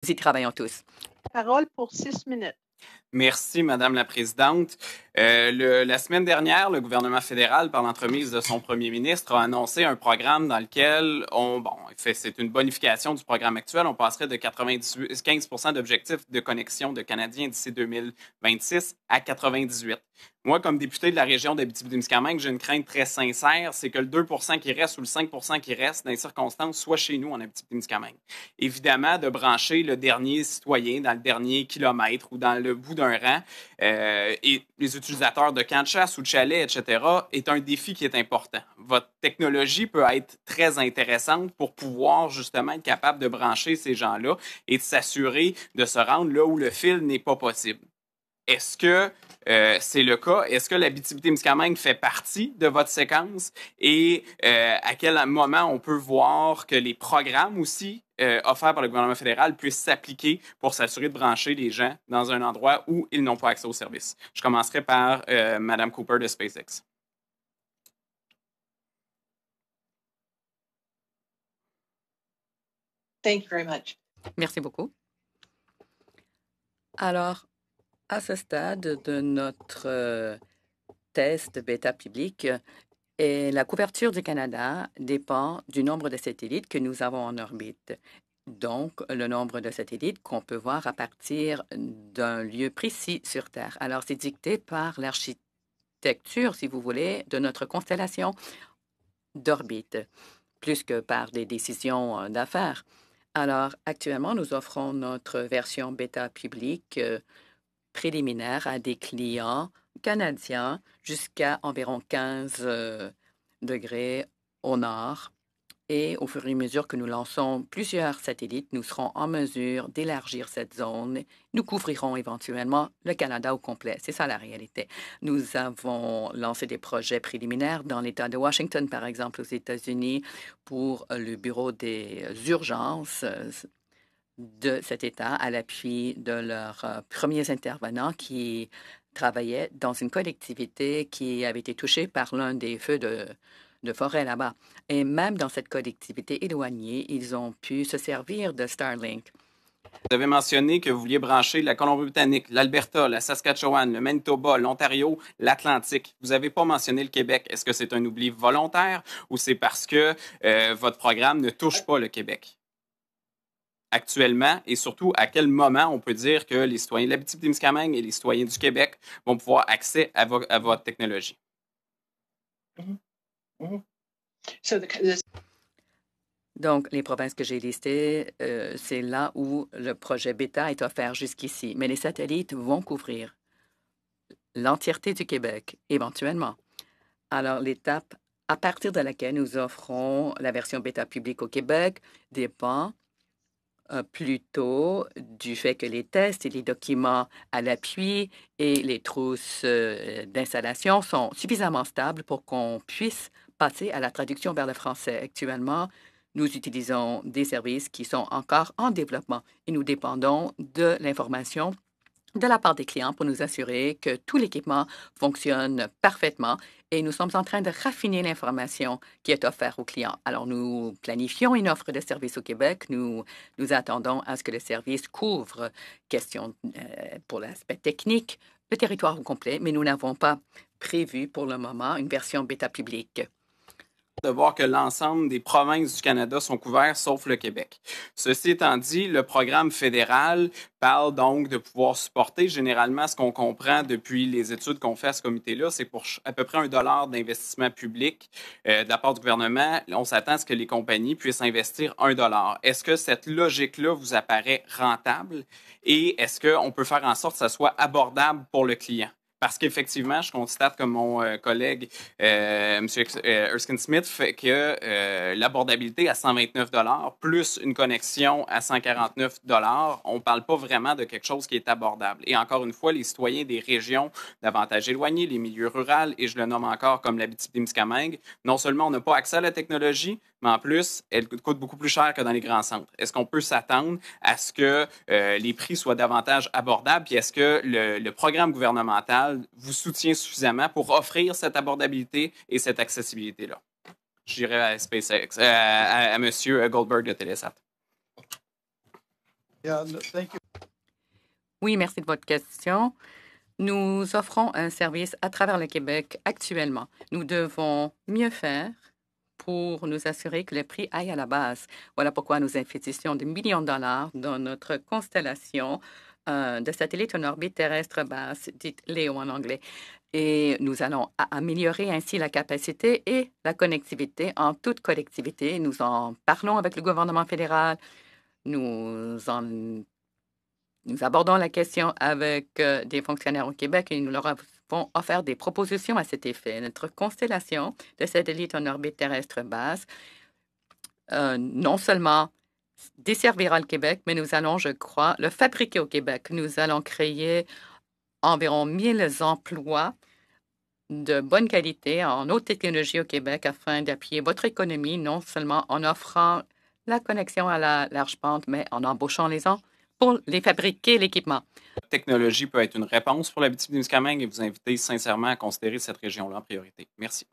y travaillons tous. Parole pour 6 minutes. Merci, Madame la Présidente. La semaine dernière, le gouvernement fédéral, par l'entremise de son premier ministre, a annoncé un programme dans lequel c'est une bonification du programme actuel. On passerait de 95% d'objectifs de connexion de Canadiens d'ici 2026 à 98. Moi, comme député de la région d'Abitibi-Témiscamingue, j'ai une crainte très sincère, c'est que le 2% qui reste ou le 5% qui reste dans les circonstances soit chez nous en Abitibi-Témiscamingue. Évidemment, de brancher le dernier citoyen dans le dernier kilomètre ou dans le bout d'un rang et les utilisateurs de camps de chasse ou de chalets, etc., est un défi qui est important. Votre technologie peut être très intéressante pour pouvoir justement être capable de brancher ces gens-là et de s'assurer de se rendre là où le fil n'est pas possible. Est-ce que c'est le cas? Est-ce que l'Abitibi-Témiscamingue fait partie de votre séquence? Et à quel moment on peut voir que les programmes aussi offerts par le gouvernement fédéral puissent s'appliquer pour s'assurer de brancher les gens dans un endroit où ils n'ont pas accès aux services? Je commencerai par Mme Cooper de SpaceX. Thank you very much. Merci beaucoup. Alors, à ce stade de notre test bêta public, et la couverture du Canada dépend du nombre de satellites que nous avons en orbite. Donc, le nombre de satellites qu'on peut voir à partir d'un lieu précis sur Terre. Alors, c'est dicté par l'architecture, si vous voulez, de notre constellation d'orbite, plus que par des décisions d'affaires. Alors, actuellement, nous offrons notre version bêta publique préliminaire à des clients canadiens jusqu'à environ 15 degrés au nord. Et au fur et à mesure que nous lançons plusieurs satellites, nous serons en mesure d'élargir cette zone. Nous couvrirons éventuellement le Canada au complet. C'est ça la réalité. Nous avons lancé des projets préliminaires dans l'État de Washington, par exemple, aux États-Unis, pour le bureau des urgences de cet État à l'appui de leurs premiers intervenants qui travaillaient dans une collectivité qui avait été touchée par l'un des feux de forêt là-bas. Et même dans cette collectivité éloignée, ils ont pu se servir de Starlink. Vous avez mentionné que vous vouliez brancher la Colombie-Britannique, l'Alberta, la Saskatchewan, le Manitoba, l'Ontario, l'Atlantique. Vous n'avez pas mentionné le Québec. Est-ce que c'est un oubli volontaire ou c'est parce que votre programme ne touche pas le Québec? Actuellement, et surtout à quel moment on peut dire que les citoyens de l'Abitibi-Témiscamingue et les citoyens du Québec vont pouvoir accès à votre technologie? Donc, les provinces que j'ai listées, c'est là où le projet bêta est offert jusqu'ici. Mais les satellites vont couvrir l'entièreté du Québec, éventuellement. Alors, l'étape à partir de laquelle nous offrons la version bêta publique au Québec dépend plutôt du fait que les tests et les documents à l'appui et les trousses d'installation sont suffisamment stables pour qu'on puisse passer à la traduction vers le français. Actuellement, nous utilisons des services qui sont encore en développement et nous dépendons de l'information de la part des clients pour nous assurer que tout l'équipement fonctionne parfaitement et nous sommes en train de raffiner l'information qui est offerte aux clients. Alors, nous planifions une offre de service au Québec. Nous attendons à ce que le service couvre, question pour l'aspect technique, le territoire au complet, mais nous n'avons pas prévu pour le moment une version bêta publique. De voir que l'ensemble des provinces du Canada sont couvertes, sauf le Québec. Ceci étant dit, le programme fédéral parle donc de pouvoir supporter. Généralement, ce qu'on comprend depuis les études qu'on fait à ce comité-là, c'est pour à peu près $1 d'investissement public de la part du gouvernement, on s'attend à ce que les compagnies puissent investir $1. Est-ce que cette logique-là vous apparaît rentable et est-ce qu'on peut faire en sorte que ça soit abordable pour le client? Parce qu'effectivement, je constate comme mon collègue M. Erskine Smith fait que l'abordabilité à $129 plus une connexion à $149, on ne parle pas vraiment de quelque chose qui est abordable. Et encore une fois, les citoyens des régions davantage éloignées, les milieux ruraux, et je le nomme encore comme l'Abitibi-Témiscamingue, non seulement on n'a pas accès à la technologie, mais en plus, elle coûte beaucoup plus cher que dans les grands centres. Est-ce qu'on peut s'attendre à ce que les prix soient davantage abordables? Puis est-ce que le programme gouvernemental vous soutient suffisamment pour offrir cette abordabilité et cette accessibilité-là? Je dirais à SpaceX, à M. Goldberg de Telesat. Oui, merci de votre question. Nous offrons un service à travers le Québec actuellement. Nous devons mieux faire pour nous assurer que le prix aille à la base. Voilà pourquoi nous investissons des millions de dollars dans notre constellation de satellites en orbite terrestre basse, dite LEO en anglais. Et nous allons améliorer ainsi la capacité et la connectivité en toute collectivité. Nous en parlons avec le gouvernement fédéral. Nous abordons la question avec des fonctionnaires au Québec et nous leur avons offert des propositions à cet effet. Notre constellation de satellites en orbite terrestre basse non seulement desservira le Québec, mais nous allons, je crois, le fabriquer au Québec. Nous allons créer environ 1000 emplois de bonne qualité en haute technologie au Québec afin d'appuyer votre économie, non seulement en offrant la connexion à la large bande, mais en embauchant les gens pour les fabriquer, l'équipement. La technologie peut être une réponse pour l'Abitibi-Témiscamingue et vous inviter sincèrement à considérer cette région-là en priorité. Merci.